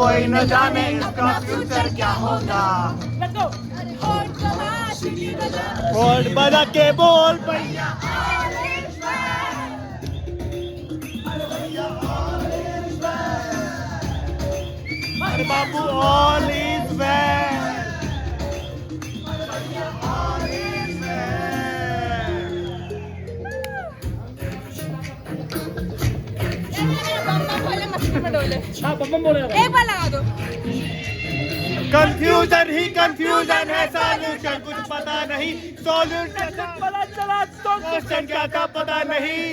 कोई न जाने इसका फ्यूचर क्या होगा। और बजा के बोल भैया अरे बाबू ऑल इज वेल। एक बार लगा दो। कंफ्यूजन ही कंफ्यूजन है, सॉल्यूशन कुछ पता नहीं, सॉल्यूशन पता चला तो क्वेश्चन क्या था पता नहीं।